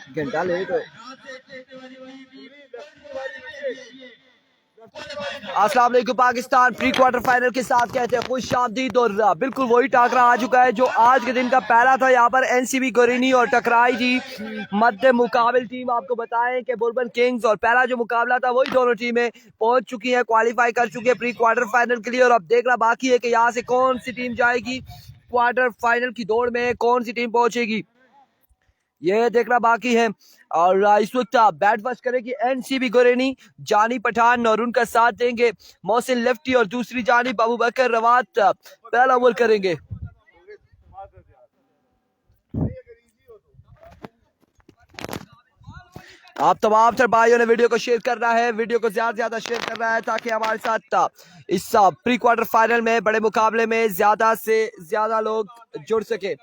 घंटा लेट हो। अस्सलाम वालेकुम पाकिस्तान प्री क्वार्टर फाइनल के साथ कहते हैं खुश आमदीद और बिल्कुल वही टाकरा आ चुका है जो आज के दिन का पहला था। यहाँ पर एनसीबी गोरिनी और टकराई जी मध्य मुकाबिल टीम। आपको बताएं कि बुरबन किंग्स और पहला जो मुकाबला था वही दोनों टीमें पहुंच चुकी हैं, क्वालिफाई कर चुकी है प्री क्वार्टर फाइनल के लिए। और अब देखना बाकी है कि यहाँ से कौन सी टीम जाएगी क्वार्टर फाइनल की दौड़ में, कौन सी टीम पहुंचेगी ये देखना बाकी है। और इस वक्त बैट फर्स्ट करेगी एनसीबी गोरेनी, जानी पठान और उनका साथ देंगे मोहसिन लेफ्टी और दूसरी जानिब अबू बकर रवात पहला ओवर करेंगे। आप तमाम सर भाइयों ने वीडियो को शेयर करना है, वीडियो को ज्यादा से ज्यादा शेयर करना है ताकि हमारे साथ इस प्री क्वार्टर फाइनल में बड़े मुकाबले में ज्यादा से ज्यादा लोग जुड़ सके।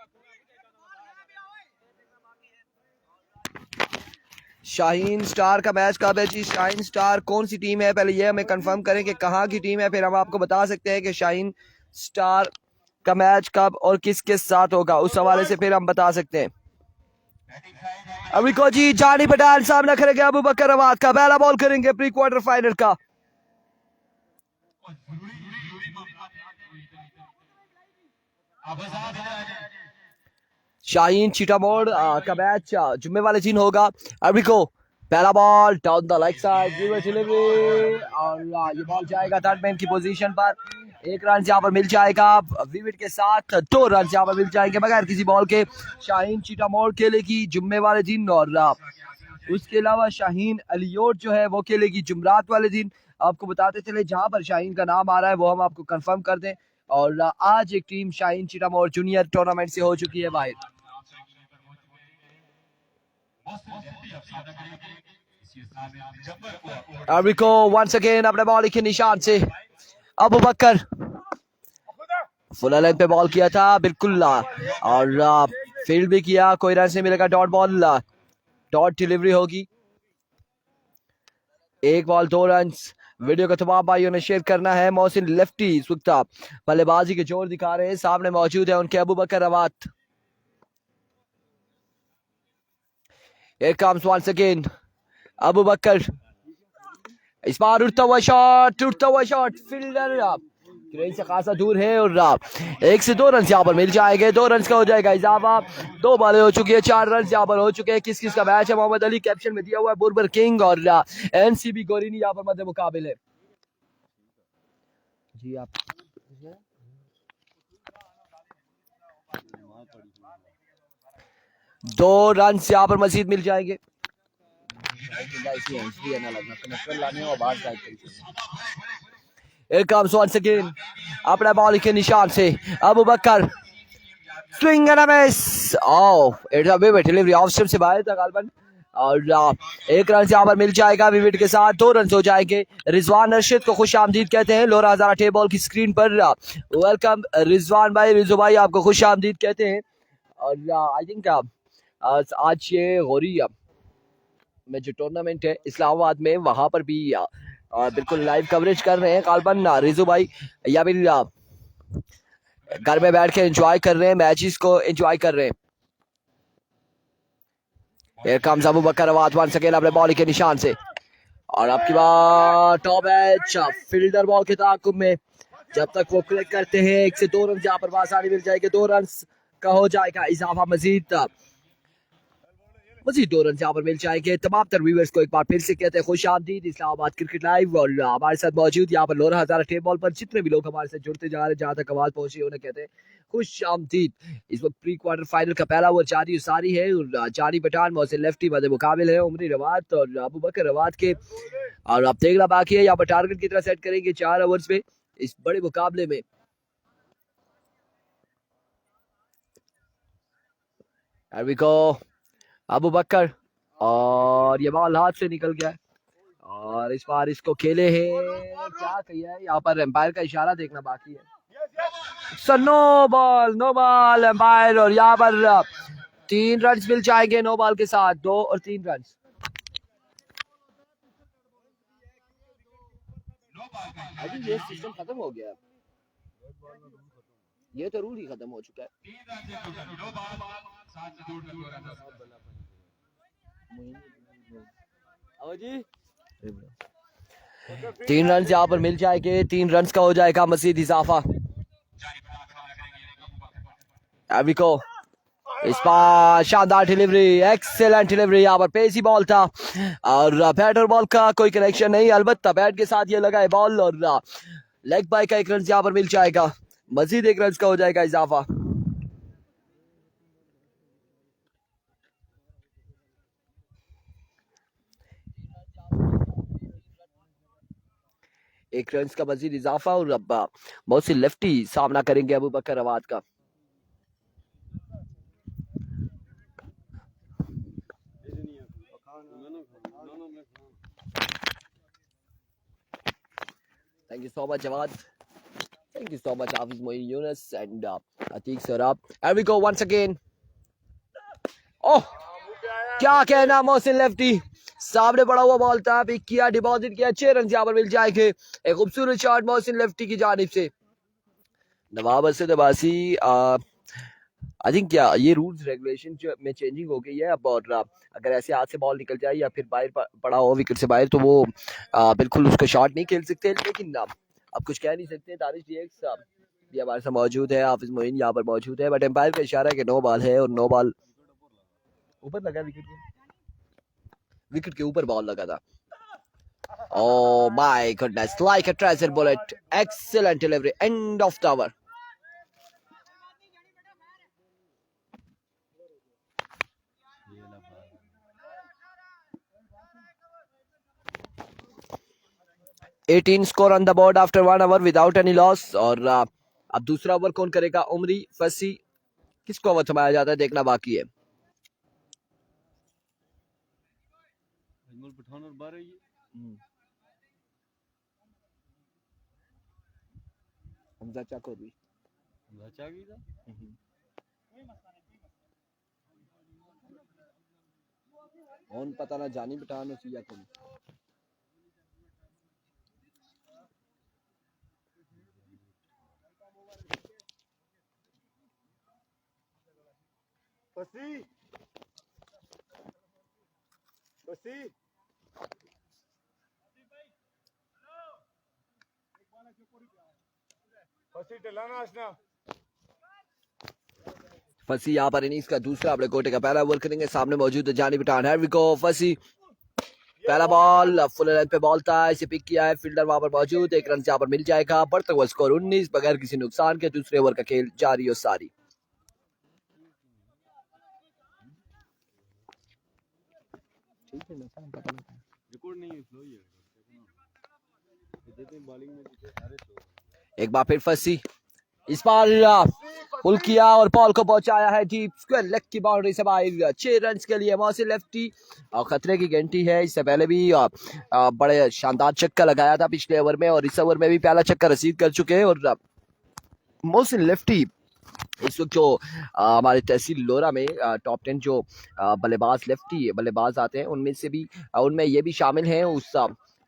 शाहीन स्टार का मैच कब है जी? शाहीन स्टार कौन सी टीम है पहले ये हमें कंफर्म करें कि कहाँ की टीम है, फिर हम आपको बता सकते हैं कि शाहीन स्टार का मैच कब और किसके साथ होगा, उस हवाले से फिर हम बता सकते हैं। अभी को जी जानी पठान सामना करेंगे अबू बकर रवात का, पहला बॉल करेंगे प्री क्वार्टर फाइनल का। शाहीन चीटामोड़ का मैच जुम्मे वाले दिन होगा। अभी को पहला ball down the leg side delivery और ये बॉल जाएगा थर्ड मैन की पोजीशन पर। एक रन यहाँ पर मिल जाएगा विविट के साथ, 2 रन यहाँ पर मिल जाएंगे बगैर किसी बॉल के। शाहीन चीटामोड़ खेलेगी जुम्मे वाले दिन और उसके अलावा शाहीन अलियोट जो है वो खेलेगी जुमरात वाले दिन। आपको बताते चले जहां पर शाहीन का नाम आ रहा है वो हम आपको कंफर्म कर दें। और आज एक टीम शाहीन चीटामोड़ जूनियर टूर्नामेंट से हो चुकी है बाहर। अरिको वंस अगेन अपने बॉल के निशान से अबू बकर फुल लेंथ पे बॉल किया था बिल्कुल और फील्ड भी किया, कोई रन से मिलेगा। डॉट बॉल, डॉट डिलीवरी होगी। 1 बॉल 2 रन। वीडियो को तमाम भाइयों ने शेयर करना है। मोहसिन लेफ्टी इस वक्त बल्लेबाजी के जोर दिखा रहे हैं, सामने मौजूद है उनके अबू बकर रवात। Here comes once again Abu बकर, इस बार उठता हुआ शॉट फील्डर ग्रीन से खासा दूर है और 1 से 2 रन यहाँ पर मिल जाएंगे। 2 रन का हो जाएगा इजाफा। 2 बॉलें हो चुकी है, 4 रन यहाँ पर हो चुके हैं। किस किस का मैच है? मोहम्मद अली कैप्शन में दिया हुआ है, बुरबर किंग और एनसीबी गोरिनी यहाँ पर मध्य मुकाबिल है जी। आप 2 रन यहाँ पर मजीद मिल जाएंगे। Here comes once again अपना बॉल के निशान से Abu Bakar, swing and a miss. Oh it's a vivid delivery, off stump से बाहर था गालबन और 1 रन यहाँ पर मिल जाएगा विविट के साथ। 2 रन हो जाएंगे। रिजवान अर्शद को खुश आमदीद कहते हैं लोरा हजारा टेबल की स्क्रीन पर। वेलकम रिजवान भाई, रिजो भाई आपको खुश आमदीद कहते हैं। और आई थिंक आज ये गौरी में जो टूर्नामेंट है इस्लामाबाद में वहां पर भी बिल्कुल लाइव कवरेज कर रहे हैं गालबन रिजू भाई, या फिर घर में बैठ के एंजॉय कर रहे हैं, मैचेस को एंजॉय कर रहे हैं। Here comes Abu Bakar Rawat once again अपने बॉल के निशान से और आपकी बात टॉप एज फील्डर बॉल के ताकुब में जब तक वो क्लिक करते हैं 1 से 2 रन यहाँ पर आसानी मिल जाएगी। 2 रन का हो जाएगा इजाफा, मजीद 2 रन यहाँ पर मिल जाएंगे। तमाम तर व्यूअर्स को एक बार फिर से कहते हैं खुश आमदीद इस्लामाबाद क्रिकेट लाइव। और हमारे साथ मौजूद यहाँ पर लोरा हजारा टेप बॉल पर जितने भी लोग हमारे साथ जुड़ते जा रहे हैं, जहाँ तक आवाज पहुंची उन्हें कहते हैं खुश आमदीद। इस वक्त प्री क्वार्टर फाइनल का पहला ओवर जारी सारी है और जानी पठान मोहसिन लेफ्टी मध्य मुकाबिल है उमरी रवात और अबू बकर रवात के। और अब देखना बाकी है यहाँ पर टारगेट की तरह सेट करेंगे 4 ओवर्स में इस बड़े मुकाबले में। अबू बकर और ये बॉल हाथ से निकल गया और इस बार इसको खेले हैं क्या किया है यहाँ पर एम्पायर का इशारा देखना बाकी है। नो बॉल एम्पायर और यहाँ पर 3 रन मिल जाएंगे नो बॉल के साथ, 2 और 3 रन। अभी ये सिस्टम खत्म हो गया, ये तो रूल ही खत्म हो चुका है। 3 रन यहाँ पर मिल जाएंगे, 3 रन का हो जाएगा मजीद इजाफा। अविको इस बार शानदार डिलीवरी, एक्सेलेंट डिलीवरी, यहाँ पर पेसी बॉल था और बैट और बॉल का कोई कनेक्शन नहीं, अलबत्ता बैट के साथ ये लगा है बॉल और लेग बाय का 1 रन यहाँ पर मिल जाएगा, मजीद 1 रन का हो जाएगा इजाफा। एक रन का मजीद इजाफा और अब बहुत सी लेफ्टी सामना करेंगे अबू बकर अवाद का। Thank you so much, Jawad. Thank you so much, Hafiz Moin Yunus and Atiq Sarab. And we go once again. Oh, क्या कहना मोहसिन लेफ्टी, सामने पड़ा हुआ बॉल था, पिक किया, डिपॉजिट किया, 6 रन यहाँ पर मिल जाएंगे। एक खूबसूरत शॉट मोहसिन लेफ्टी की जानिब से। नवाब असद अब्बासी आई थिंक क्या ये रूल्स रेगुलेशन में चेंजिंग हो गई है अब, और अगर ऐसे हाथ से बॉल निकल जाए या फिर बाहर पड़ा हो विकेट से बाहर तो वो बिल्कुल उसको शॉट नहीं खेल सकते, लेकिन अब कुछ कह नहीं सकते। दानिश डीएक्स भी हमारे साथ मौजूद है, हाफिज मोइन यहाँ पर मौजूद है, बट एम्पायर का इशारा है कि 9 बॉल है और 9 बॉल ऊपर लगा, विकेट के ऊपर बॉल लगा था। Oh my goodness, like a treasure bullet, excellent delivery, end of the over. $18 score on the board after 1 hour without any loss। और अब दूसरा ओवर कौन करेगा? उमरी फसी, किसको ओवर थमाया जाता है देखना बाकी है। हमजा चाको भी कौन पता ना जानी पठान उसी या कौन। फसी फसी फसी ढलाना आसना फसी यहाँ पर इनिंग्स का दूसरा अपने कोटे का पहला ओवर करेंगे, सामने मौजूद है जानी पठान। है विको फसी, पहला बॉल फुल लेंथ पे बॉल था, इसे पिक किया है, फील्डर वहां पर मौजूद, 1 रन यहाँ पर मिल जाएगा, बढ़ता हुआ स्कोर 19 बगैर किसी नुकसान के। दूसरे ओवर का खेल जारी और सारी। एक बार फिर फसी, इस बार पुल किया और बॉल को पहुंचाया है डीप स्क्वायर लेग की बाउंड्री से बाहर। 6 रन के लिए मोहसिन लेफ्टी और खतरे की घंटी है। इससे पहले भी बड़े शानदार छक्का लगाया था पिछले ओवर में और इस ओवर में भी पहला छक्का रसीद कर चुके हैं। और मोहसिन लेफ्टी इस वक्त जो हमारे तहसील लोरा में टॉप 10 जो बल्लेबाज लेफ्टी बल्लेबाज आते हैं उनमें से भी उनमें ये भी शामिल हैं उस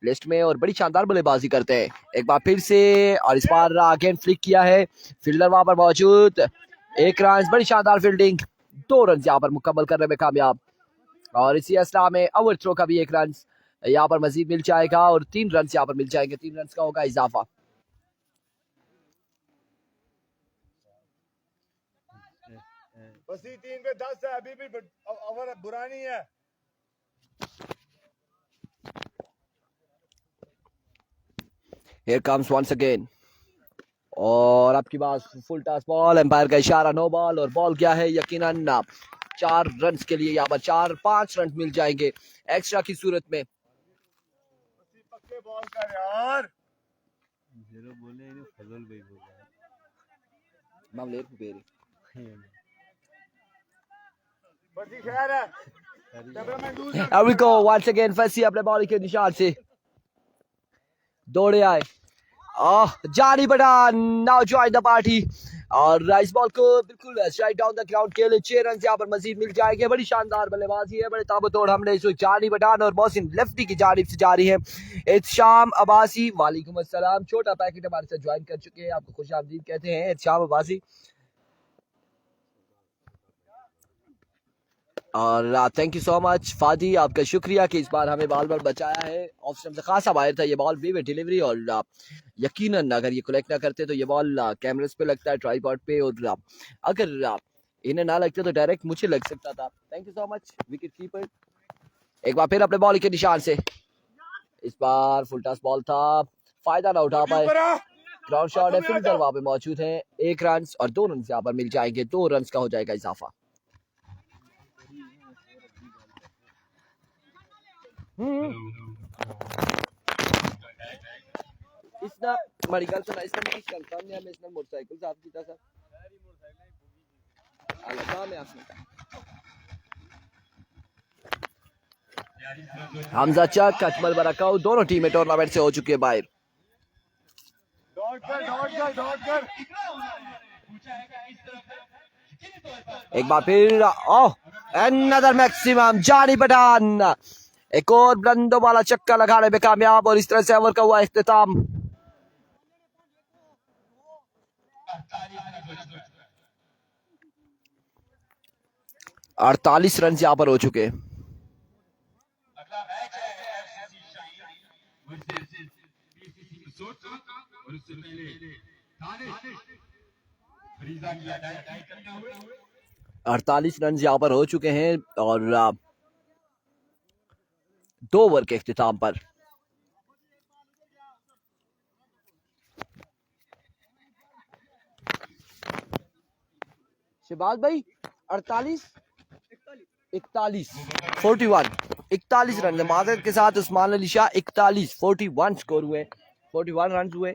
लिस्ट में और बड़ी शानदार बल्लेबाजी करते हैं। एक बार फिर से और इस बार अगेन फ्लिक किया है, फील्डर वहां पर मौजूद, 1 रन, बड़ी शानदार फील्डिंग, 2 रन यहाँ पर मुकम्मल करने में कामयाब। और इसी असला में ओवर थ्रो का भी 1 रन यहाँ पर मजीद मिल जाएगा और 3 रन यहाँ पर मिल जाएंगे, 3 रन का होगा इजाफा। फसी 3 पे 10 है, अभी भी ओवर बुरा नहीं है। Here comes once again और आपकी बात फुल टॉस बॉल, एम्पायर का इशारा, 9 बॉल और बॉल क्या है यकीनन 4 रन के लिए यहाँ पर 4-5 रन मिल जाएंगे एक्स्ट्रा की सूरत में। पक्के बॉल कर यार, बोले फजल भाई बोल रहा है मामले को बेरी फसी खैर है। Here we go once again, फसी अपने बॉल के निशान से दौड़े आए, Jani Pathan now join the party और इस बॉल को बिल्कुल स्ट्राइक डाउन द ग्राउंड के लिए 6 रन यहाँ पर मजीद मिल जाएंगे। बड़ी शानदार बल्लेबाजी है, बड़े ताबड़तोड़ हमले इस वक्त जानी पठान और मोहसिन लेफ्टी की जानिब से जारी है। एहतशाम अब्बासी, वालेकुम अस्सलाम, छोटा पैकेट हमारे साथ ज्वाइन कर चुके हैं, आपको खुश आमदीद कहते हैं एहतशाम अब्बासी। और थैंक यू सो मच फादी, आपका शुक्रिया कि इस बार हमें बॉल बचाया है। ऑफ स्टंप से खासा बाहर था ये बॉल, भी डिलीवरी, और यकीनन अगर ये कलेक्ट ना करते तो ये बॉल कैमरेस पे लगता है, ट्राइपॉड पे, और अगर इन्हें ना लगते तो डायरेक्ट मुझे लग सकता था। Thank you so much wicket keeper. एक बार फिर अपने बॉल के निशान से, इस बार फुल टॉस बॉल था, फायदा ना उठा पाए। ग्राउंड शॉट है, फील्डर वहां पे मौजूद है। 1 रन और 2 रन यहाँ पर मिल जाएंगे, 2 रन का हो जाएगा इजाफा। इसना बड़ी गल सुना, इसने मुझे कंफर्म नहीं है, मैं इसने मोटरसाइकिल साथ कीता सर अलगा में आसने। हमजा चक, अजमल बरकाऊ, दोनों टीमें टूर्नामेंट से हो चुकी है बाहर। एक बार फिर अनदर मैक्सिमम, जानी पठान एक और बुलंदों वाला चक्का लगाने में कामयाब, और इस तरह से ओवर का हुआ इख्तिताम। अड़तालीस रन यहाँ पर हो चुके हैं। अड़तालीस रन यहाँ पर हो चुके हैं, और 2 ओवर के इख्तिताम पर शहबाज भाई 48 41 41 41 रन माजरत के साथ उस्मान अली शाह 41 41 स्कोर हुए, 41 रन हुए।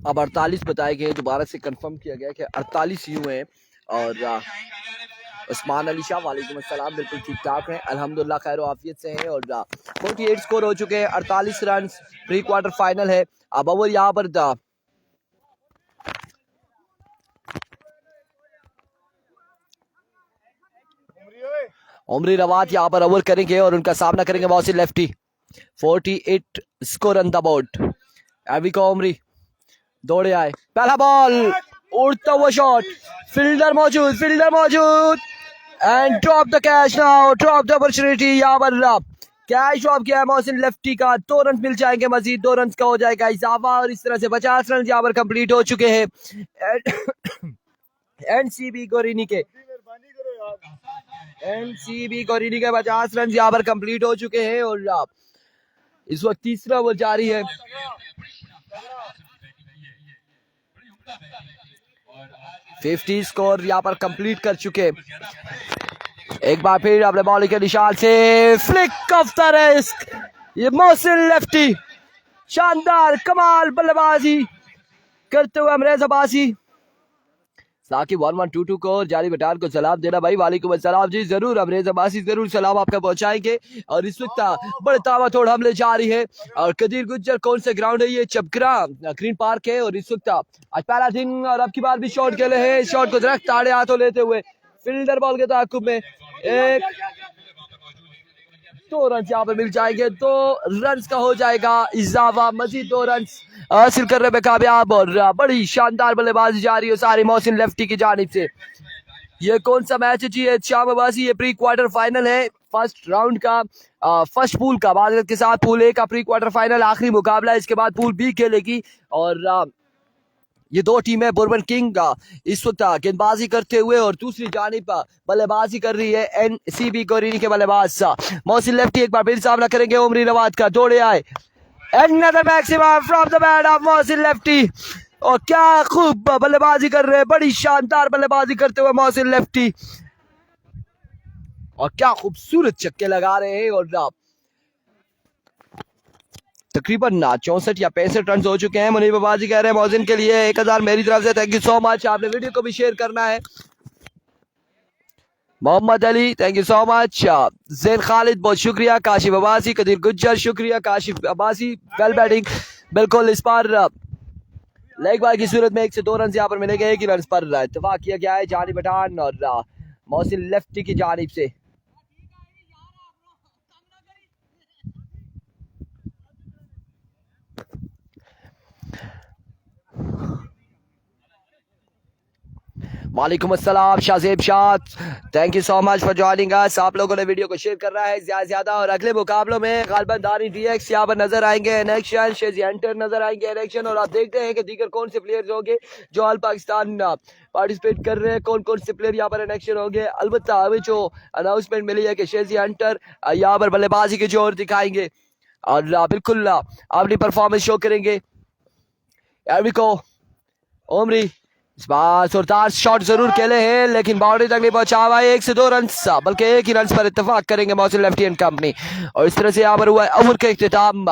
अब 48 बताए गए, दोबारा से कंफर्म किया गया कि 48 ही हुए हैं, और उस्मान अली शाह वालेकुम अस्सलाम बिल्कुल ठीक ठाक हैं, अल्हम्दुलिल्लाह खैर आफियत से हैं, और 48 स्कोर हो चुके हैं, 48 रन, प्री क्वार्टर फाइनल है। अब ओवर यहाँ पर उमरी रवात यहाँ पर ओवर करेंगे, और उनका सामना करेंगे Mohsin lefty. 48 score on the board. अभी को उमरी दौड़े आए, पहला बॉल, उड़ता हुआ शॉट, फील्डर मौजूद and drop the catch now, drop the opportunity. यहाँ पर कैच ड्रॉप किया है मोहसिन लेफ्टी का, 2 रन मिल जाएंगे, मजीद 2 रन का हो जाएगा इजाफा, और इस तरह से 50 रन यहाँ पर कंप्लीट हो चुके हैं एनसीबी गोरिनी के 50 रन यहाँ पर कंप्लीट हो चुके हैं, और इस वक्त तीसरा ओवर जारी है। फिफ्टी स्कोर यहाँ पर कंप्लीट कर चुके। एक बार फिर अपने बॉलिंग के निशान से फ्लिक ऑफ द रिस्क, ये मोहसिन लेफ्टी शानदार कमाल बल्लेबाजी करते हुए अमरेज अब्बासी। साकिब 1122 को जारी बटार को सलाम देना भाई, वालेकुम अस्सलाम जी, जरूर अमरेज अब्बासी जरूर सलाम आपका पहुंचाएंगे। और इस वक्त बड़े ताबड़तोड़ हमले जारी है, और कदीर गुज्जर कौन से ग्राउंड है ये, चपकरा ग्रीन पार्क है, और इस वक्त आज पहला दिन और अब की बार भी शॉट खेले हैं, शॉट को दरख्त ताड़े हाथों लेते हुए फील्डर बॉल के ताकुब में एक 2 रन यहाँ पर मिल जाएंगे, 2 रन का हो जाएगा इजाफा, मजीद 2 रन हासिल करने में कामयाब, और बड़ी शानदार बल्लेबाजी जारी है सारी मोहसिन लेफ्टी की जानिब से। ये कौन सा मैच है जी, शाम अब्बासी, ये प्री क्वार्टर फाइनल है फर्स्ट राउंड का, फर्स्ट पूल का, माजरत के साथ पूल ए का प्री क्वार्टर फाइनल आखिरी मुकाबला, इसके बाद पूल बी खेलेगी, और ये 2 टीमें बुरबन किंग इस वक्त गेंदबाजी करते हुए, और दूसरी जानिब बल्लेबाजी कर रही है एनसीबी गोरिनी के बल्लेबाज मोहसिन लेफ्टी। एक बार फिर सामना करेंगे उमरी रवात का, दौड़े आए, another maximum from the bat of Mohsin lefty, और क्या खूब बल्लेबाजी कर रहे हैं, बड़ी शानदार बल्लेबाजी करते हुए मोहसिन लेफ्टी, और क्या खूबसूरत छक्के लगा रहे हैं, और तकरीबन 64 या 65 रन हो चुके हैं। मुनीब बाबाजी कह रहे हैं मोहसिन के लिए 1000 मेरी तरफ से, थैंक यू सो मच, आपने वीडियो को भी शेयर करना है। Mohammad Ali thank you so much, Zain Khalid बहुत शुक्रिया, काशिफ अब्बासी, कदीर गुज्जर शुक्रिया, काशिफ अब्बासी वेल बैटिंग, बिल्कुल इस पर लेग बाय की सूरत में 1 से 2 रन यहाँ पर मिलेंगे, 1 ही रन पर इत्तेफाक किया गया है जानी पठान और मोहसिन लेफ्टी की जानिब से। वालेकुम अस्सलाम Shahzeb Shah, thank you so much for joining अस। आप लोगों ने वीडियो को शेयर करना है ज़्यादा से ज़्यादा। और अगले मुकाबलों में गालिबन दानी DX यहाँ पर नजर आएंगे, इलेक्शन शेजी हंटर नजर आएंगे इलेक्शन। और आप देखते हैं कि दीगर कौन से प्लेयर्स होंगे जो ऑल पाकिस्तान पार्टिसिपेट कर रहे हैं, कौन कौन से प्लेयर यहाँ पर इलेक्शन होंगे। अलबत्ता अभी जो अनाउंसमेंट मिली है कि शेजी हंटर यहाँ पर बल्लेबाजी की जोर दिखाएंगे और बिल्कुल अपनी परफॉर्मेंस शो करेंगे। एरिको ओमरी इस बार जोरदार शॉट जरूर खेले हैं लेकिन बाउंड्री तक नहीं पहुंचा हुआ है। 1 से 2 रन बल्कि 1 ही रन पर इत्तेफाक करेंगे मोहसिन लेफ्टिनेंट कंपनी। और इस तरह से यहाँ पर हुआ है ओवर का इख्तिताम।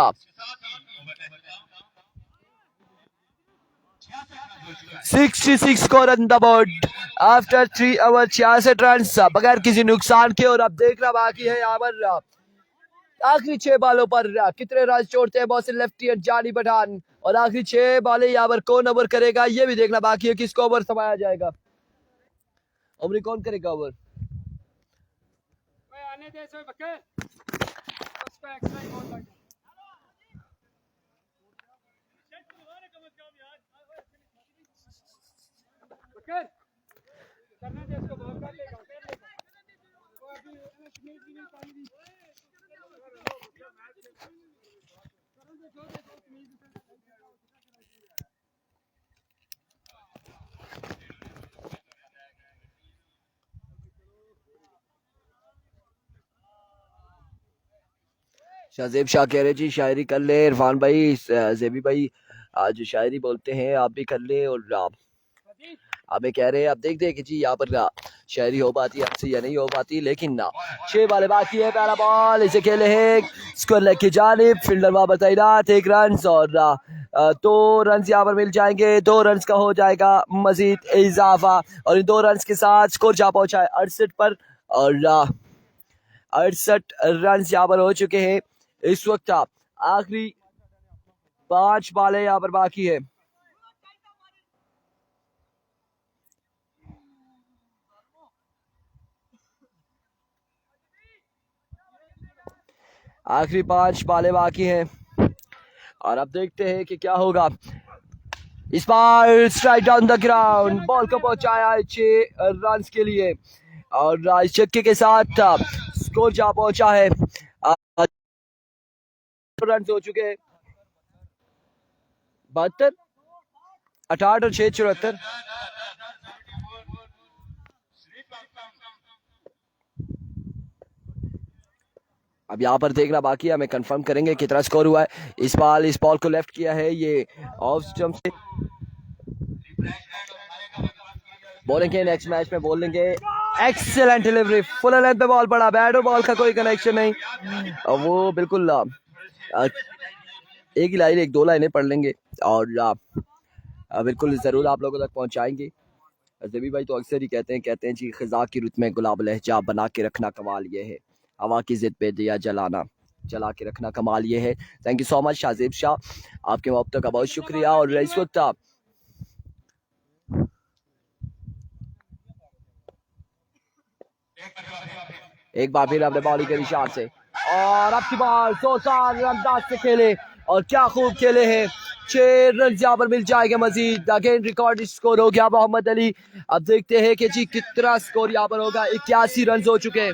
66 score on the board after 3 over 66 run बगैर किसी नुकसान के। और अब देखना बाकी है यहाँ पर आखिरी 6 बालों पर कितने रन छोड़ते हैं मोहसिन लेफ्टिनेंट जानी पठान। और आखिरी 6 बालें यहाँ पर कौन ओवर करेगा ये भी देखना बाकी है, किसको ओवर समाया जाएगा। ओवर कौन करेगा ओवर? आने दे सो बके उसको एक्स्ट्रा ही बहुत लगा बके करने दे इसको बहुत कर लेगा वो अभी नहीं पानी शाहजेब शाह कह रहे जी शायरी कर ले। इरफान भाई जेबी भाई आज शायरी बोलते हैं, आप भी कर ले। और हमें कह रहे हैं आप देखते हैं कि जी यहाँ पर शायरी हो पाती है आपसे या नहीं हो पाती। लेकिन 6 बालें बाकी है, पहला बॉल इसे खेले है स्कोर लेग की जानिब, फील्डर वहां तैनात, 1 रन और 2 रन यहाँ पर मिल जाएंगे। 2 रन का हो जाएगा मजीद इजाफा और इन 2 रन के साथ स्कोर जा पहुंचा है 68 पर। और 68 रन यहाँ पर हो चुके हैं इस वक्त। आखिरी 5 बालें यहाँ पर बाकी है। आखिरी 5 बालें बाकी हैं और अब देखते हैं कि क्या होगा। इस बार strike down the ground, ball को पहुंचाया है 6 रन के लिए और इस छक्के के साथ स्कोर जा पहुंचा है। रन हो चुके हैं 72, 68 और 6 74। अब यहाँ पर देखना बाकी है, हमें कंफर्म करेंगे कितना स्कोर हुआ है। इस बॉल को लेफ्ट किया है, ये ऑफ स्टंप से बोलेंगे, नेक्स्ट मैच में बोलेंगे। एक्सीलेंट डिलीवरी, फुल लेंथ पे बॉल पड़ा, बैट और बॉल का कोई कनेक्शन नहीं। वो बिल्कुल एक ही लाइन, 1-2 लाइनें पढ़ लेंगे और बिल्कुल ज़रूर आप लोगों तक पहुंचाएंगे। जबी भाई तो अक्सर ही कहते हैं जी खिजा की रुत में गुलाब लहजा बना के रखना कमाल ये है, हवा की जिद पे दिया जला के रखना कमाल ये है। Thank you so much Shahzeb Shah, आपके मोहब्बत का बहुत शुक्रिया। और इस वक्त एक बार फिर अपने बॉलिंग के निशान से और अब की बॉल 100 अंदाज से खेले और क्या खूब खेले हैं। 6 रन यहाँ पर मिल जाएंगे मजीद। अगेन रिकॉर्ड स्कोर हो गया मोहम्मद अली। अब देखते हैं कि जी कितना स्कोर यहाँ पर होगा। 81 रन हो चुके हैं।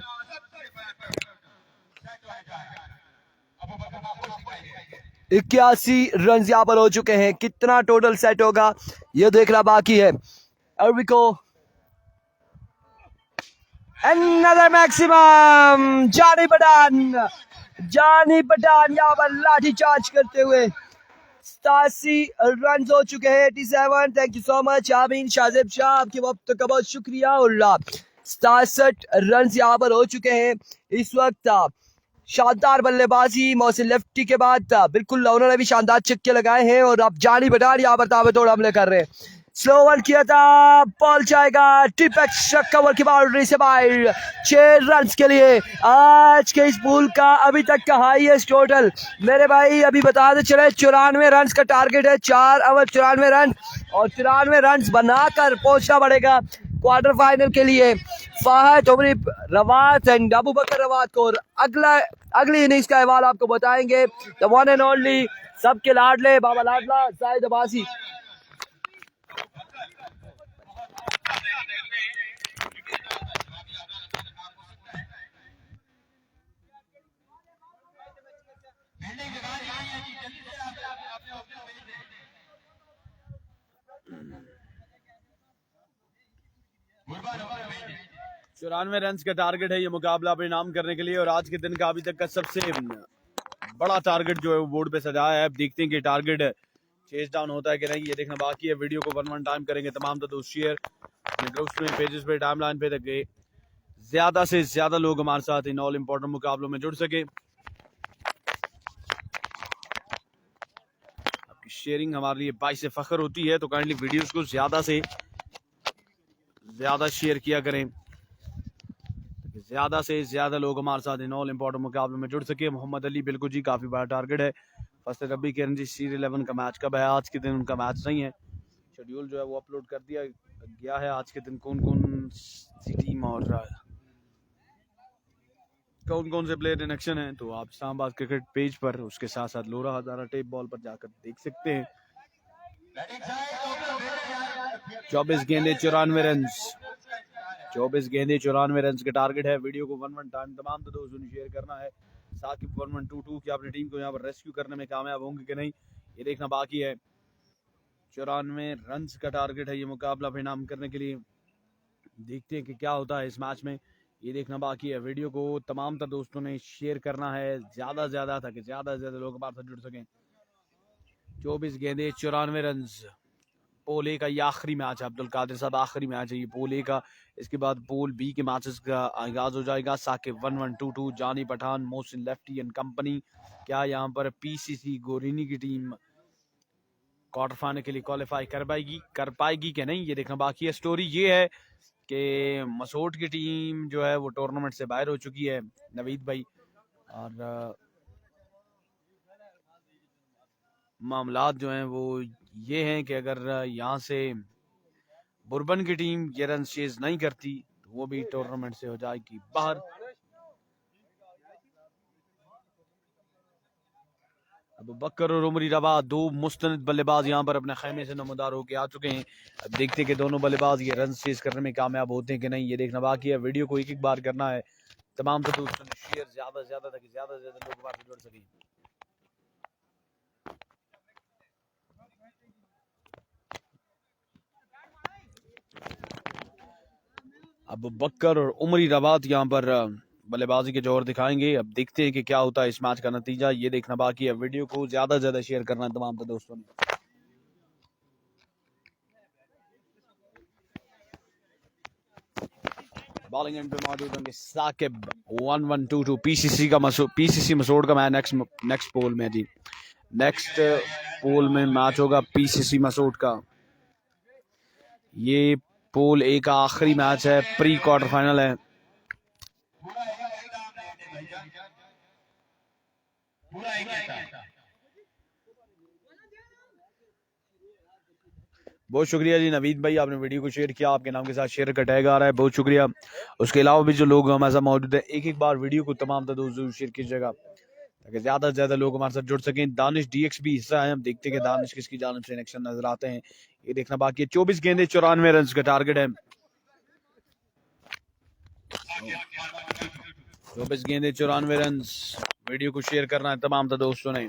81 रन यहाँ पर हो चुके हैं। कितना टोटल सेट होगा ये देखना बाकी है। एरिको another maximum, जानी पठान यहाँ पर लाठी चार्ज करते हुए 87 रन हो चुके हैं। 87, थैंक यू सो मच आमीन शाहजेब शाह, आपके वक्त का बहुत शुक्रिया। और 67 रन यहाँ पर हो चुके हैं इस वक्त। शानदार बल्लेबाजी मोहसिन लेफ्टी के बाद बिल्कुल उन्होंने भी शानदार छक्के लगाए हैं और अब जानी पठान यहाँ पर ताबड़तोड़ हमले कर रहे हैं। स्लो वन किया था, बॉल जाएगा टिप एक्स्ट्रा कवर की बाउंड्री से बाहर। 6 रन के लिए आज के इस पूल का अभी तक का हाईएस्ट टोटल मेरे भाई अभी बताते चले 94 रन का टारगेट है। 4 ओवर 94 रन और 94 रन बनाकर पहुंचना पड़ेगा क्वार्टर फाइनल के लिए। फाहद उमरी रवात एंड अबू बकर रवात को अगली इनिंग्स का अहवाल आपको बताएंगे। द वन एंड ओनली, सबके लाडले बाबा लाडला जाहिद अब्बासी। 94 रन का टारगेट है ये मुकाबला अपने नाम करने के लिए, और आज के दिन का अभी तक का सबसे बड़ा टारगेट जो है वो बोर्ड पे सजाया है। अब देखते हैं कि टारगेट चेज डाउन होता है कि नहीं, ये देखना बाकी है। वीडियो को वन टाइम करेंगे तमाम दोस्त शेयर अपने ग्रुप्स में, पेजेस पे, टाइमलाइन पे, तक गए ज्यादा से ज्यादा लोग हमारे साथ इन ऑल इंपॉर्टेंट मुकाबलों में जुड़ सके। आपकी शेयरिंग हमारे लिए बाइस से फख्र होती है, तो काइंडली वीडियोस को ज्यादा से ज्यादा शेयर किया करें, ज्यादा से ज्यादा लोग हमारे साथ इन ऑल इंपॉर्टेंट मुकाबलों में जुड़ सके। मोहम्मद अली बिल्कुल जी काफी बड़ा टारगेट है। फर्स्ट रबी किरण जी सीरीज 11 का मैच कब है? आज के दिन उनका मैच नहीं है, शेड्यूल जो है वो अपलोड कर दिया गया है। आज के दिन कौन कौन सी टीम और कौन कौन से प्लेयर इन एक्शन है, तो आप इस्लामाबाद क्रिकेट पेज पर, उसके साथ साथ लोरा हजारा टेप बॉल पर जाकर देख सकते हैं। 24 गेंदे 94 रन, 24 गेंदे 94 रन का टारगेट है। वीडियो को वन टाइम तमाम तो दोस्तों ने शेयर करना है। साकिब 1122 की अपनी टीम को यहाँ पर रेस्क्यू करने में कामयाब होंगे कि नहीं, ये देखना बाकी है। 94 रन का टारगेट है ये मुकाबला परिणाम करने के लिए। देखते हैं कि क्या होता है इस मैच में, ये देखना बाकी है। वीडियो को तमाम तर दोस्तों ने शेयर करना है ज्यादा से ज्यादा, ताकि ज्यादा से ज्यादा लोग हमारे साथ जुड़ सकें। 24 गेंदे 94 रन। पोल ए का ये आखिरी मैच है अब्दुल कादिर साहब, आखिरी मैच है ये पोल ए का। इसके बाद पोल बी के मैचेस का आगाज हो जाएगा। Saqib 1122, Jani Pathan, Mohsin lefty and company. क्या यहाँ पर पीसीसी गोरिनी की टीम क्वार्टर फाइनल के लिए क्वालिफाई कर पाएगी कि नहीं, ये देखना बाकी है। स्टोरी ये है कि मसूद की टीम जो है वो टूर्नामेंट से बाहर हो चुकी है नवीद भाई, और मामलात जो हैं वो ये हैं कि अगर यहाँ से बुरबन की टीम ये रन चेज नहीं करती तो वो भी टूर्नामेंट से हो जाएगी बाहर। अब बकर और उमरी रवा दो मुस्तनद बल्लेबाज यहाँ पर अपने खेमे से नमदार होकर आ चुके हैं। अब देखते हैं कि दोनों बल्लेबाज ये रन चेज करने में कामयाब होते हैं कि नहीं, ये देखना बाकी है। वीडियो को एक बार करना है तमाम तो दोस्तों ने शेयर ज्यादा से ज्यादा, ताकि ज्यादा से ज्यादा लोग बात जुड़ सकें। अब बकर और उमरी रवात यहाँ पर बल्लेबाजी के जोर दिखाएंगे। अब देखते हैं कि क्या होता है इस मैच का नतीजा, ये देखना बाकी है। वीडियो को ज्यादा से ज्यादा शेयर करना है तमाम तो दोस्तों ने। बॉलिंग एंड पे मौजूद होंगे साकिब 1122। पीसीसी मसूद का मैच नेक्स्ट पोल में जी, नेक्स्ट पोल में मैच होगा पीसीसी मसूद का। ये पोल ए का आखिरी मैच है, प्री क्वार्टर फाइनल है। बहुत शुक्रिया जी नवीद भाई, आपने वीडियो को शेयर किया, आपके नाम के साथ शेयर का टैग आ रहा है, बहुत शुक्रिया। उसके अलावा भी जो लोग हमारे साथ मौजूद है, एक बार वीडियो को तमाम दोस्तों शेयर कीजिएगा ताकि ज्यादा से ज्यादा लोग हमारे साथ जुड़ सकें। दानिश डीएक्स भी हिस्सा है, हम देखते हैं कि दानिश किसकी जानिब से एक्शन नजर आते हैं, ये देखना बाकी है। 24 गेंदे 94 रन का टारगेट है। 24 गेंदे 94 रन। वीडियो को शेयर करना है तमाम दोस्तों ने।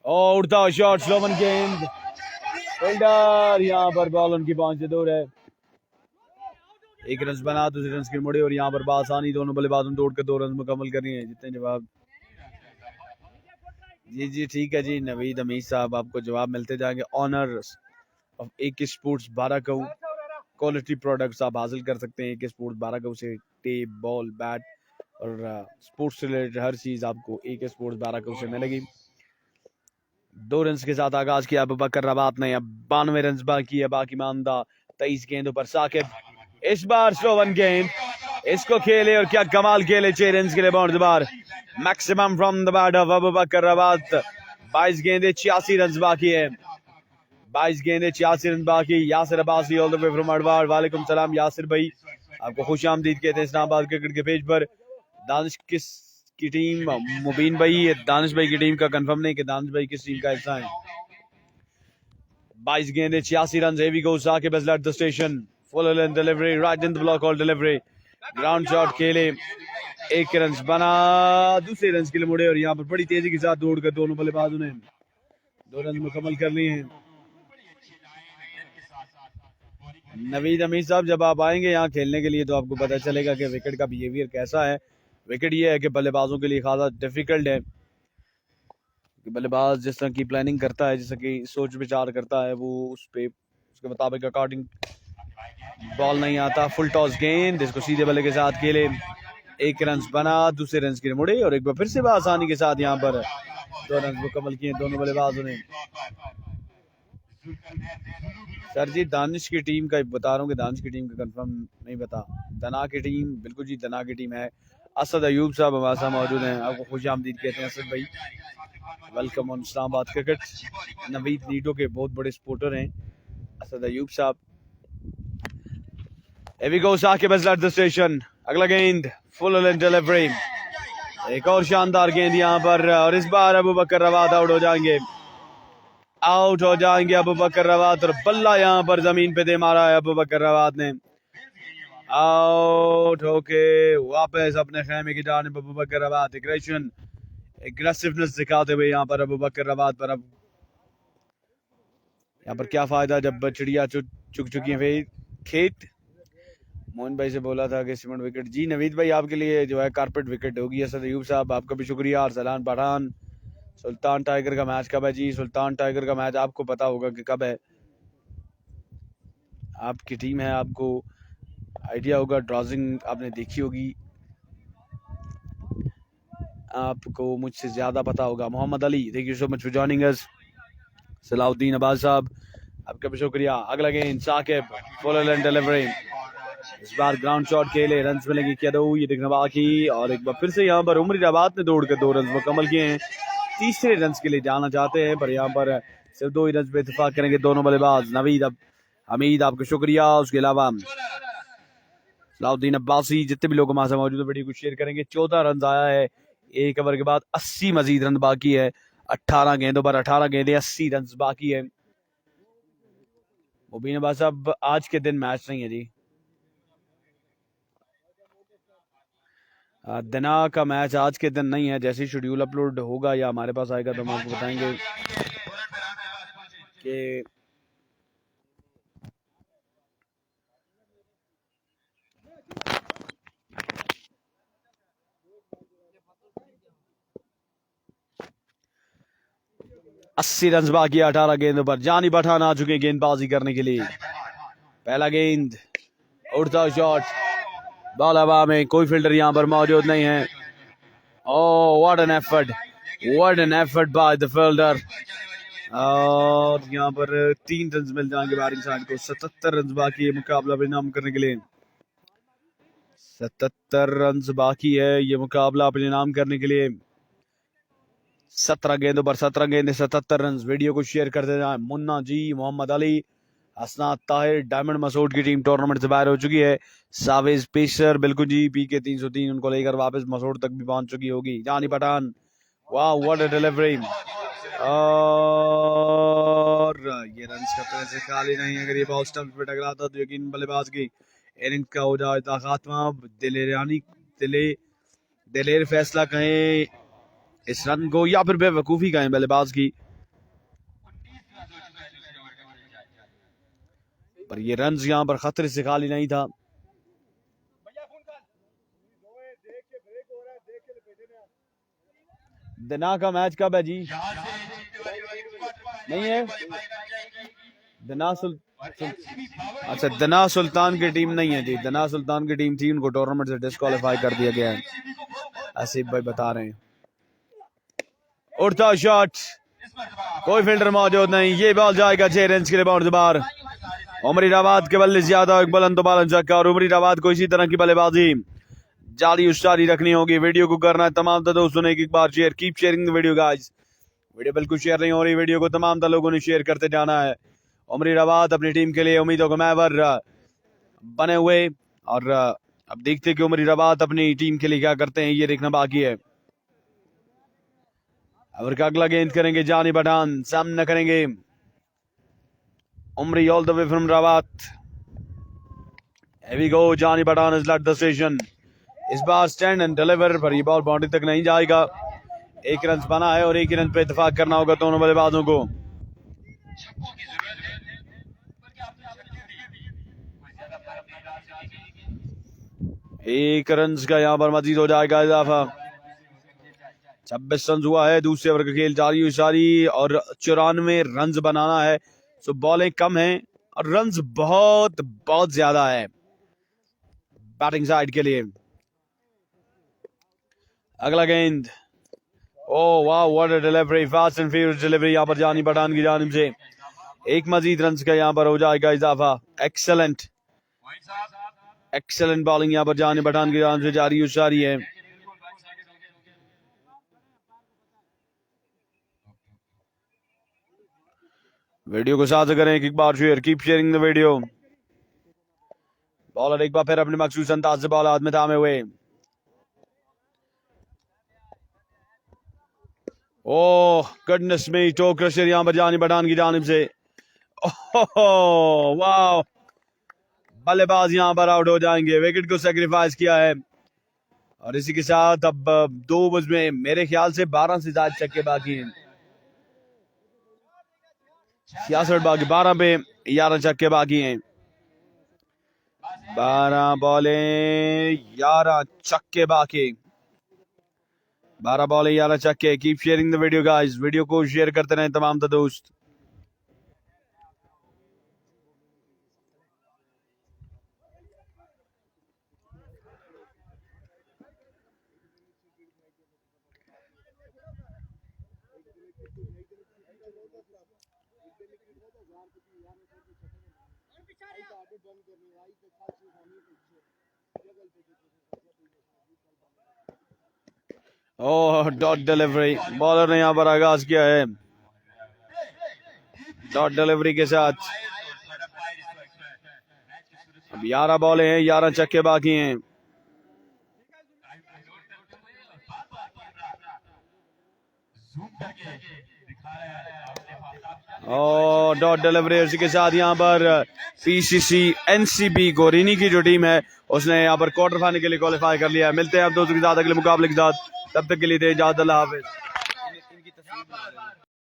और उड़ता शॉट, स्लोवन गेंद, फील्डर यहाँ पर बॉल उनकी पहुंच से दूर है। एक रन बना, दूसरे रन के मुड़े, और यहाँ पर बासानी दोनों बल्लेबाजों तोड़कर 2 रन मुकम्मल करनी है। जितने जवाब जी ठीक है जी नवीद अमीर साहब, आपको जवाब मिलते जाएंगे। ऑनर ऑफ AK स्पोर्ट्स 12 कऊ क्वालिटी प्रोडक्ट्स आप हासिल कर सकते हैं AK स्पोर्ट्स 12 कऊ से। टेप, बॉल, बैट और स्पोर्ट्स रिलेटेड हर चीज आपको AK स्पोर्ट्स 12 कऊ से मिलेगी। 2 रन के साथ आगाज किया अबू बकर रबात ने, अब 92 रन बाकी है, बाकी मानदा 23 गेंदों पर। साकिब इस बार स्लोवन गेंद, इसको खेले और क्या कमाल खेले, 6 रन के लिए boundary maximum from the bat of Abu Bakar Rabat. 22 गेंदे 86 रन बाकी है, 22 गेंदे 86 रन बाकी। Yasir Abbasi all the way from अडवार, वालेकुम सलाम यासिर भाई, आपको खुशामदीद कहते हैं इस्लामाबाद क्रिकेट के पेज पर। दानिश किस की टीम, मुबीन भाई दानिश भाई की टीम का कंफर्म नहीं कि दानिश भाई किस टीम का हिस्सा है। 22 गेंदे 86 run. Heavy go Saqib has left the station, full length delivery, right in the block all delivery, ground shot खेले, 1 रन बना, दूसरे रन के लिए मुड़े, और यहाँ पर बड़ी तेजी के साथ दौड़कर दोनों बल्लेबाजों ने 2 रन मुकम्मल कर लिए हैं। नवीद अमीर साहब, जब आप आएंगे यहाँ खेलने के लिए तो आपको पता चलेगा कि विकेट का बिहेवियर कैसा है। विकेट ये है कि बल्लेबाजों के लिए खासा डिफिकल्ट है कि बल्लेबाज जिस तरह की प्लानिंग करता है, जिस तरह की सोच विचार करता है, वो उस पे उसके मुताबिक अकॉर्डिंग बॉल नहीं आता। फुल टॉस गेंद, इसको सीधे बल्ले के साथ खेले, एक रन बना, दूसरे रन के लिए मुड़े और एक बार फिर से आसानी के साथ यहाँ पर 2 रन मुकम्मल किए दोनों बल्लेबाजों ने। सर जी दानिश की टीम का बता रहा हूँ कि दानिश की टीम का कंफर्म नहीं बता। दना की टीम, बिल्कुल जी दना की टीम है। असद अयूब साहब हमारे साथ मौजूद हैं, आपको खुश आमदीद कहते हैं असद भाई, welcome on Islamabad cricket. Naveed नीटो के बहुत बड़े सपोर्टर हैं असद अयूब साहब। Here we go, Saqib has led the station। अगला गेंद फुल एंड डिलीवरी, एक और शानदार गेंद यहाँ पर और इस बार अबू बकर रवात आउट हो जाएंगे, आउट हो जाएंगे अबू बकर रवात और बल्ला यहाँ पर जमीन पे दे मारा है अबू बकर रवात ने। आउट होके वापस अपने खेमे की जानिब अबू बकर रवात एग्रेसिवनेस दिखाते हुए यहाँ पर अबू बकर रवात पर। अब यहाँ पर क्या फायदा जब चिड़िया चुग चुकी है खेत। मोहन भाई से बोला था कि सीमेंट विकेट। जी नवीद भाई आपके लिए जो है कारपेट विकेट होगी। असद अयूब साहब आपका भी शुक्रिया। और सलान पठान, सुल्तान टाइगर का मैच कब है? जी सुल्तान टाइगर का मैच आपको पता होगा कि कब है, आपकी टीम है, आपको आइडिया होगा, ड्रॉजिंग आपने देखी होगी, आपको मुझसे ज्यादा पता होगा। Mohammad Ali, thank you so much for joining us. Salahuddin Abbas साहब आपका भी शुक्रिया। अगला गेंद साकिब, फुल एंड डिलीवरी, इस बार ग्राउंड शॉट खेले, रन मिलेंगे क्या दो, ये देखना बाकी। और एक बार फिर से यहाँ पर उमरी रवात ने दौड़कर 2 रन मुकम्मल किए हैं, तीसरे रन के लिए जाना चाहते हैं पर यहाँ पर सिर्फ 2 ही रन पे इत्तेफाक करेंगे दोनों बल्लेबाज। नवीद हमीद आपको शुक्रिया। उसके अलावा सलाउद्दीन अब्बासी, जितने भी लोग हमारे साथ मौजूद है वीडियो को शेयर करेंगे। 14 रन आया है 1 ओवर के बाद, 80 मजीद रन बाकी है। 18 गेंदों पर 18 गेंदे, 80 रन बाकी है। मुबीन अब्बास साहब आज के दिन मैच नहीं है जी, दना का मैच आज के दिन नहीं है। जैसे शेड्यूल अपलोड होगा या हमारे पास आएगा तो हम आपको बताएंगे कि अस्सी रन बाकी 18 गेंदों पर। जानी पठान आ चुके हैं गेंदबाजी करने के लिए। पहला गेंद, उड़ता शॉट, बॉल हवा में, कोई फील्डर यहाँ पर मौजूद नहीं है। Oh what an effort by the fielder. और यहाँ पर 3 रन मिल जाएंगे बैटिंग साइड को। 77 रन बाकी है मुकाबला परिणाम करने के लिए। 77 रन बाकी है ये मुकाबला अपने नाम करने के लिए। 17 गेंदों पर 17 गेंदे 77 रन। वीडियो को शेयर करते जाए। मुन्ना जी, मोहम्मद अली, हसनात ताहिर, डायमंड मसूद की टीम टूर्नामेंट से बाहर हो चुकी है। सावेज पेसर, बिल्कुल जी, पीके 303 उनको लेकर वापस मसूद तक भी पहुंच चुकी होगी। जानी पठान, वाह व्हाट अ डिलीवरी। और ये रन कतरे से खाली नहीं। अगर ये बॉल स्टंप पे टकराता तो यकीन बल्लेबाज की इनिंग्स का हो जाता खात्मा। दिलेर फैसला कहें इस रन को या फिर बेवकूफी कहें बल्लेबाज की, पर ये रन यहाँ पर खतरे से खाली नहीं था। दना का मैच कब है जी? नहीं है दना अच्छा दना सुल्तान की टीम नहीं है जी। दना सुल्तान की टीम थी, उनको टूर्नामेंट से डिस्क्वालीफाई कर दिया गया है, आसिफ भाई बता रहे हैं। उड़ता शॉट, कोई फील्डर मौजूद नहीं। ये बॉल जाएगा 6 रन के लिए बाउंड बार। उमरी रवात के बल्ले ज्यादा एक बुलंद बालन चक्का और उमरी रवात को इसी तरह की बल्लेबाजी जारी उस्तारी रखनी होगी। वीडियो को करना है तमाम दोस्तों ने एक बार share, keep sharing the video guys. Video बिल्कुल शेयर नहीं हो रही, वीडियो को तमाम लोगों ने शेयर करते जाना है। उमरी रवात अपनी टीम के लिए उम्मीदों को महवर बने हुए और अब देखते कि उमरी रवात अपनी टीम के लिए क्या करते हैं, ये देखना बाकी है। और का अगला गेंद करेंगे जानी पठान, सामना करेंगे Umri all the way from Rawat. Here we go, जानी Pathan has led the station। इस बार स्टैंड एंड डिलीवर पर ये बॉल बाउंड्री तक नहीं जाएगा। 1 रन बना है और 1 रन पे इत्तेफाक करना होगा दोनों बल्लेबाजों को। 1 रन का यहाँ पर मजीद हो जाएगा इजाफा। 26 रन हुआ है। दूसरे ओवर का खेल जारी और 94 रन बनाना है। सो बॉलें कम हैं और रन बहुत बहुत ज्यादा है बैटिंग साइड के लिए। अगला गेंद, ओ वाह what a delivery, fast and furious delivery यहाँ पर जानी पठान की जानिब से। 1 मजीद रन का यहाँ पर हो जाएगा इजाफा। एक्सेलेंट बॉलिंग यहाँ पर जानी पठान की जानिब से जारी है। वीडियो को साझा करें एक बार share, keep sharing the video. Bowler एक बार फिर अपने मखसूस अंदाज से बॉल हाथ में थामे हुए। ओह गुडनेस मी, टो क्रशर यहाँ पर जानी पठान की जानिब से। ओह वाह, बल्लेबाज यहाँ पर आउट हो जाएंगे। विकेट को सैक्रिफाइस किया है और इसी के साथ अब 2 ओवर्स में मेरे ख्याल से 12 से ज्यादा छक्के बाकी हैं। 66 बाकी, 12 पे 11 छक्के बाकी हैं। 12 बॉलें 11 छक्के बाकी। 12 बॉलें 11 छक्के। Keep sharing the video guys, video को शेयर करते रहें तमाम दोस्त। ओह डॉट डिलीवरी, बॉलर ने यहाँ पर आगाज किया है डॉट डिलीवरी के साथ। अब 11 बॉलें हैं, 11 छक्के बाकी हैं। और डॉट डिलीवरी उसी के साथ यहाँ पर पीसीसी एनसीबी गोरीनी की जो टीम है उसने यहाँ पर क्वार्टर फाइनल के लिए क्वालिफाई कर लिया है। मिलते हैं आप दोस्तों के साथ अगले मुकाबले के साथ, तब तक के लिए दे इजाजत, अल्लाह हाफिज।